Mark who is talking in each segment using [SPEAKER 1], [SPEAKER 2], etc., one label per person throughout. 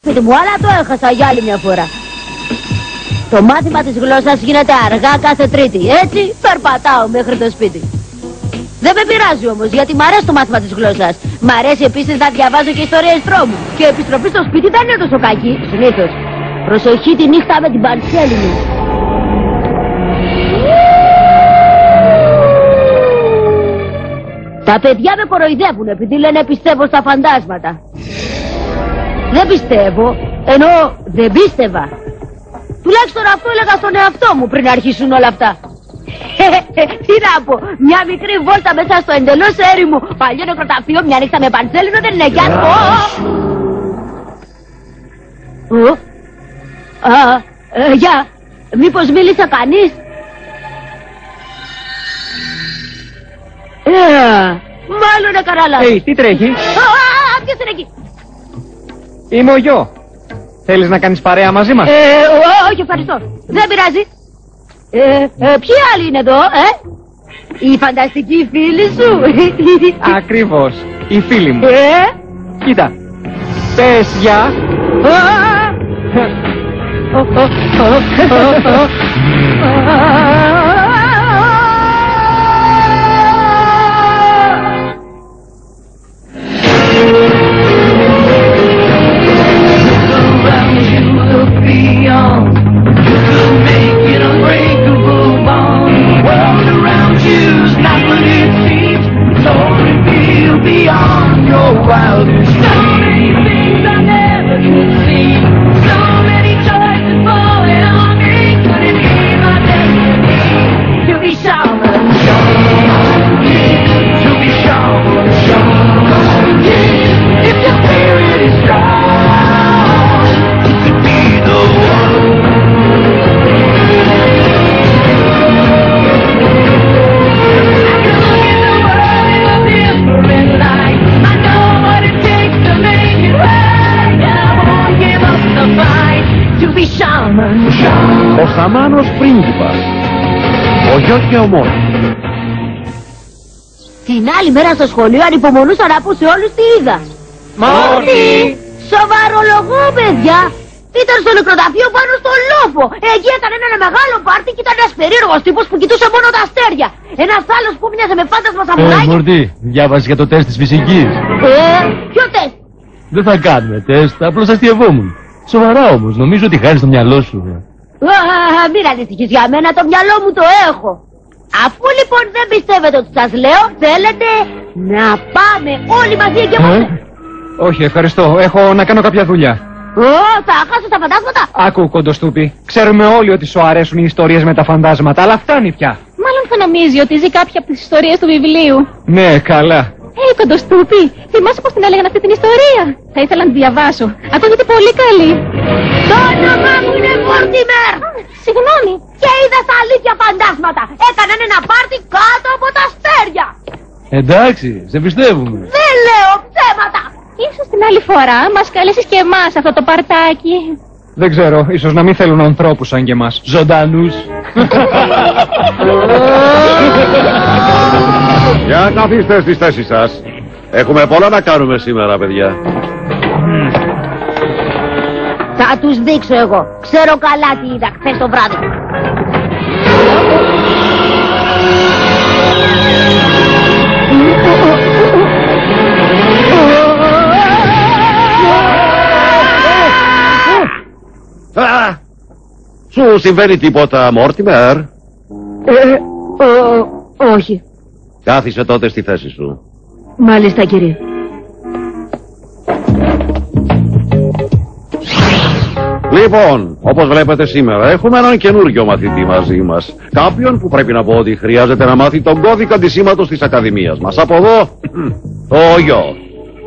[SPEAKER 1] Πείτε μου, αλλά το έχασα για άλλη μια φορά. Το μάθημα της γλώσσας γίνεται αργά κάθε Τρίτη. Έτσι περπατάω μέχρι το σπίτι. Δεν με πειράζει όμως, γιατί μ' αρέσει το μάθημα της γλώσσας. Μ' αρέσει επίσης να διαβάζω και ιστορίες τρόμου. Και η επιστροφή στο σπίτι δεν είναι τόσο κακή, συνήθως. Προσοχή τη νύχτα με την παντσέλη μου. Τα παιδιά με κοροϊδεύουν επειδή λένε πιστεύω στα φαντάσματα. Δεν πιστεύω, ενώ δεν πίστευα. Τουλάχιστον αυτό έλεγα στον εαυτό μου πριν αρχίσουν όλα αυτά. Τι να πω, μια μικρή βόλτα μέσα στο εντελώς έρημο παλιό νεκροταφείο, μια νύχτα με παντσέλινο δεν είναι γιάτο. Γεια, μήπως μίλησε κανείς? Μάλλον είναι κανένα λάθος.
[SPEAKER 2] Τι τρέχει?
[SPEAKER 1] Ποιος είναι εκεί?
[SPEAKER 2] Είμαι ο Γιο. Θέλεις να κάνεις παρέα μαζί μας?
[SPEAKER 1] Όχι, ευχαριστώ. Δεν πειράζει. Ποιοι άλλοι είναι εδώ, Η φανταστική φίλη σου?
[SPEAKER 2] Ακριβώς, η φίλη μου. Κοίτα, πες γεια.
[SPEAKER 3] Ο Σαμάνος πρίγκιπας. Ο Γιος και ο Μόρις.
[SPEAKER 1] Την άλλη μέρα στο σχολείο ανυπομονούσα να πω σε όλους τι είδα.
[SPEAKER 2] Μόρτι!
[SPEAKER 1] Σοβαρολογώ, παιδιά! Ήταν στο νεκροταφείο πάνω στο λόφο. Εκεί έκανε ένα μεγάλο πάρτι και ήταν ένας περίεργος τύπος που κοιτούσε μόνο τα αστέρια. Ένας άλλος που μοιάζε με φάντασμα σαμουράκι.
[SPEAKER 3] Μορτί, διάβασες για το τεστ της φυσικής?
[SPEAKER 1] Ποιο τεστ?
[SPEAKER 3] Δεν θα κάνουμε τεστ, απλώς αστειευόμουν. Σοβαρά όμως, νομίζω ότι χάρη στο μυαλό σου.
[SPEAKER 1] Μην ανησυχείς για μένα, το μυαλό μου το έχω. Αφού λοιπόν δεν πιστεύετε ότι σας λέω, θέλετε να πάμε όλοι μαζί εκεί μόνο?
[SPEAKER 2] Όχι, ευχαριστώ. Έχω να κάνω κάποια δουλειά.
[SPEAKER 1] Θα χάσω τα φαντάσματα.
[SPEAKER 2] Άκου, κοντοστούπι. Ξέρουμε όλοι ότι σου αρέσουν οι ιστορίες με τα φαντάσματα, αλλά φτάνει πια.
[SPEAKER 4] Μάλλον θα νομίζει ότι ζει κάποια από τις ιστορίες του βιβλίου.
[SPEAKER 2] Ναι, καλά.
[SPEAKER 4] Κοντοστούπι, θυμάσαι πως την έλεγαν αυτή την ιστορία? Θα ήθελα να τη διαβάσω. Ακούγεται πολύ καλή.
[SPEAKER 1] Το όνομά μου είναι Μόρτιμερ.
[SPEAKER 4] Συγγνώμη.
[SPEAKER 1] Και είδα στα αλήθεια φαντάσματα. Έκαναν ένα πάρτι κάτω από τα αστέρια.
[SPEAKER 3] Εντάξει, σε πιστεύουμε.
[SPEAKER 1] Δεν λέω ψέματα.
[SPEAKER 4] Ίσως την άλλη φορά μας καλέσεις και εμάς αυτό το παρτάκι.
[SPEAKER 2] Δεν ξέρω, ίσως να μην θέλουν ανθρώπους σαν και εμάς.
[SPEAKER 3] Ζωντανούς.
[SPEAKER 5] Για καθίστε στις θέσεις σας. Έχουμε πολλά να κάνουμε σήμερα, παιδιά.
[SPEAKER 1] Θα τους δείξω εγώ. Ξέρω καλά τι είδα χθες το βράδυ.
[SPEAKER 5] Σου συμβαίνει τίποτα, Μόρτιμερ?
[SPEAKER 1] Όχι.
[SPEAKER 5] Κάθισε τότε στη θέση σου.
[SPEAKER 1] Μάλιστα, κύριε.
[SPEAKER 5] Λοιπόν, όπως βλέπετε σήμερα έχουμε έναν καινούργιο μαθητή μαζί μας. Κάποιον που πρέπει να πω ότι χρειάζεται να μάθει τον κώδικα αντισήματος της Ακαδημίας μας. Από εδώ, ο Γιο.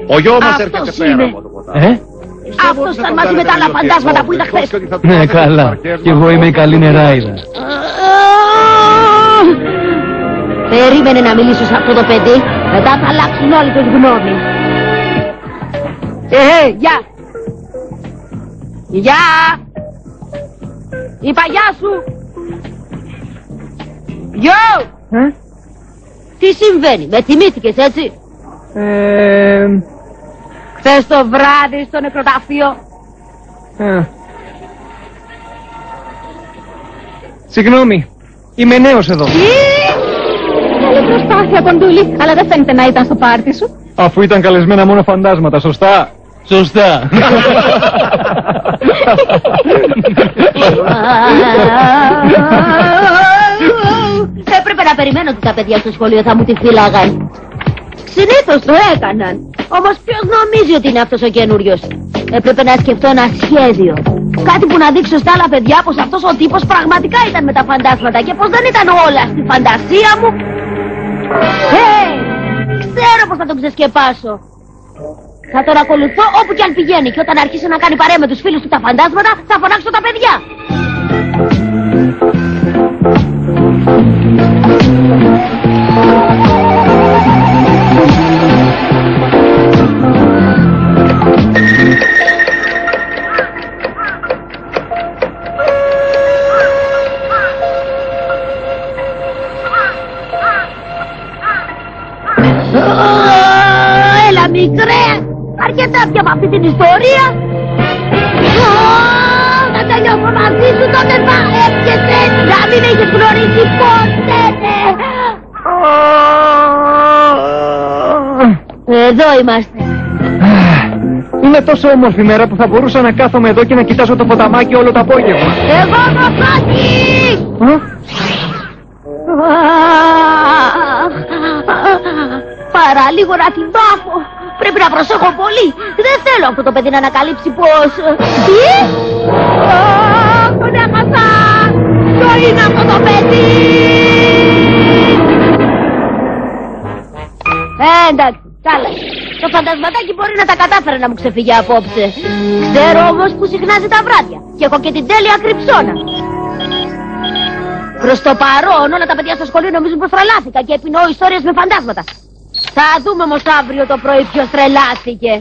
[SPEAKER 5] Ο Γιο μας έρχεται πέρα από το ποτάμι.
[SPEAKER 1] Αυτός ήταν μαζί με τα άλλα φαντάσματα που είδα χθες.
[SPEAKER 3] Ναι, καλά. Κι εγώ είμαι η καλή νεράιδα.
[SPEAKER 1] Περίμενε να μιλήσω σε αυτό το παιδί. Μετά θα αλλάξουν όλοι τους γνώμη. Γεια. Γεια. Είπα γεια σου. Γιο. Τι συμβαίνει, με θυμήθηκες έτσι? Χθες το βράδυ στο νεκροταφείο
[SPEAKER 2] Συγγνώμη, είμαι νέος εδώ.
[SPEAKER 4] Καλή προσπάθεια, Κοντούλη, αλλά δεν φαίνεται να ήταν στο πάρτι σου.
[SPEAKER 2] Αφού ήταν καλεσμένα μόνο φαντάσματα, σωστά.
[SPEAKER 6] Σωστά.
[SPEAKER 1] Έπρεπε να περιμένω ότι τα παιδιά στο σχολείο θα μου τη φύλαγαν. Συνήθως το έκαναν. Όμως ποιος νομίζει ότι είναι αυτός ο καινούριος? Έπρεπε να σκεφτώ ένα σχέδιο. Κάτι που να δείξω στα άλλα παιδιά πως αυτός ο τύπος πραγματικά ήταν με τα φαντάσματα και πως δεν ήταν όλα στη φαντασία μου. Ξέρω πως θα τον ξεσκεπάσω. Θα τον ακολουθώ όπου κι αν πηγαίνει και όταν αρχίσει να κάνει παρέα με τους φίλους του τα φαντάσματα θα φωνάξω τα παιδιά. Έλα μικρέ, αρκετά πια από αυτή την ιστορία. Να τελειώσω μαζί σου, τότε θα έπιεσαι να μην έχεις γνωρίσει ποτέ. Εδώ είμαστε.
[SPEAKER 2] Είναι τόσο όμορφη μέρα που θα μπορούσα να κάθομαι εδώ και να κοιτάζω το ποταμάκι όλο το απόγευμα.
[SPEAKER 1] Εγώ Μοφάκη! Παραλίγο να την πάθω. Πρέπει να προσέχω πολύ. Δεν θέλω αυτό το παιδί να ανακαλύψει πως... Τι? Τον έχασα! Ποιο είναι αυτό το παιδί? Εντάξει, καλά. Το φαντασματάκι μπορεί να τα κατάφερε να μου ξεφύγει απόψε. Ξέρω όμως που συχνάζει τα βράδια. Και έχω και την τέλεια κρυψώνα. Προς το παρόν όλα τα παιδιά στο σχολείο νομίζουν πως τρελάθηκα και επινοώ ιστορίες με φαντάσματα. Θα δούμε όμως αύριο το πρωί ποιος τρελάθηκε.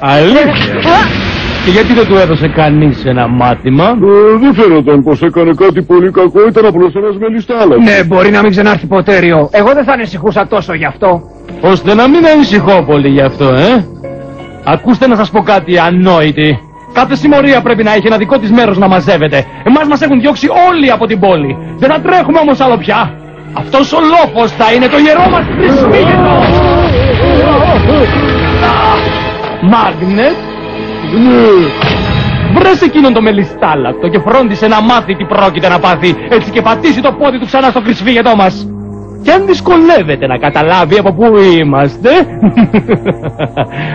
[SPEAKER 6] Αλήθεια? Και γιατί δεν του έδωσε κανείς ένα μάθημα?
[SPEAKER 5] Δεν φαίνονταν πως έκανε κάτι πολύ κακό, ήταν απλώς ένας μελιστάλας.
[SPEAKER 2] Ναι, μπορεί να μην ξανάρθει ποτέ, Ριό. Εγώ δεν θα ανησυχούσα τόσο γι' αυτό.
[SPEAKER 6] Ώστε να μην ανησυχώ πολύ γι' αυτό, Ακούστε να σας πω κάτι ανόητη. Κάθε συμμορία πρέπει να έχει ένα δικό της μέρος να μαζεύεται. Εμάς μας έχουν διώξει όλοι από την πόλη. Δεν θα τρέχουμε όμως άλλο πια. Αυτός ο λόφος θα είναι το ιερό μας Χριστούγεννο. Μάγνετ. Βρες εκείνον το μελιστάλακτο και φρόντισε να μάθει τι πρόκειται να πάθει. Έτσι και πατήσει το πόδι του ξανά στο κρυσφύγετό μας. Και αν δυσκολεύεται να καταλάβει από πού είμαστε,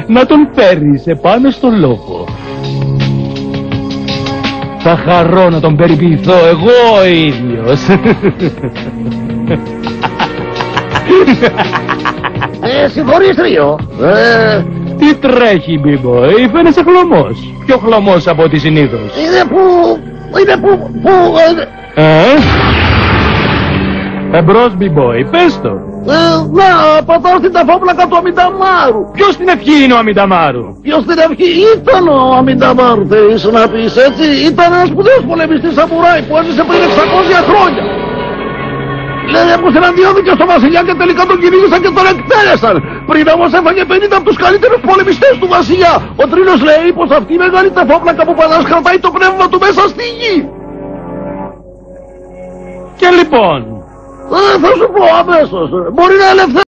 [SPEAKER 6] να τον φέρεις επάνω στο λόφο. Θα χαρώ να τον περιποιηθώ εγώ ο ίδιος.
[SPEAKER 5] Συγχωρείς Ρίο.
[SPEAKER 6] Τι τρέχει, B-boy, φαίνεσαι χλωμός. Πιο χλωμός από ό,τι συνήθως.
[SPEAKER 5] Είναι που...
[SPEAKER 6] Εμπρός, B-boy, πες το.
[SPEAKER 5] Να, πατάω στην ταφόπλακα του Αμινταμάρου.
[SPEAKER 6] Ποιος στην ευχή είναι ο Αμινταμάρου?
[SPEAKER 5] Ποιος στην ευχή ήταν ο Αμινταμάρου, θέλεις να πεις έτσι? Ήταν ένας σπουδαίος πολεμιστής σαμουράι που έζησε πριν 600 χρόνια. Λέει πως εναντιώθηκε στο βασιλιά και τελικά τον κυνήγησαν και τον εκτέλεσαν. Πριν όμως έφαγε 50 από τους καλύτερους πολεμιστές του βασιλιά. Ο Τρίλος λέει πως αυτή η μεγάλη ταφόπλακα που πατάς κρατάει το πνεύμα του μέσα στη γη.
[SPEAKER 6] Και λοιπόν...
[SPEAKER 5] Θα σου πω αμέσως. Μπορεί να ελευθερώσει.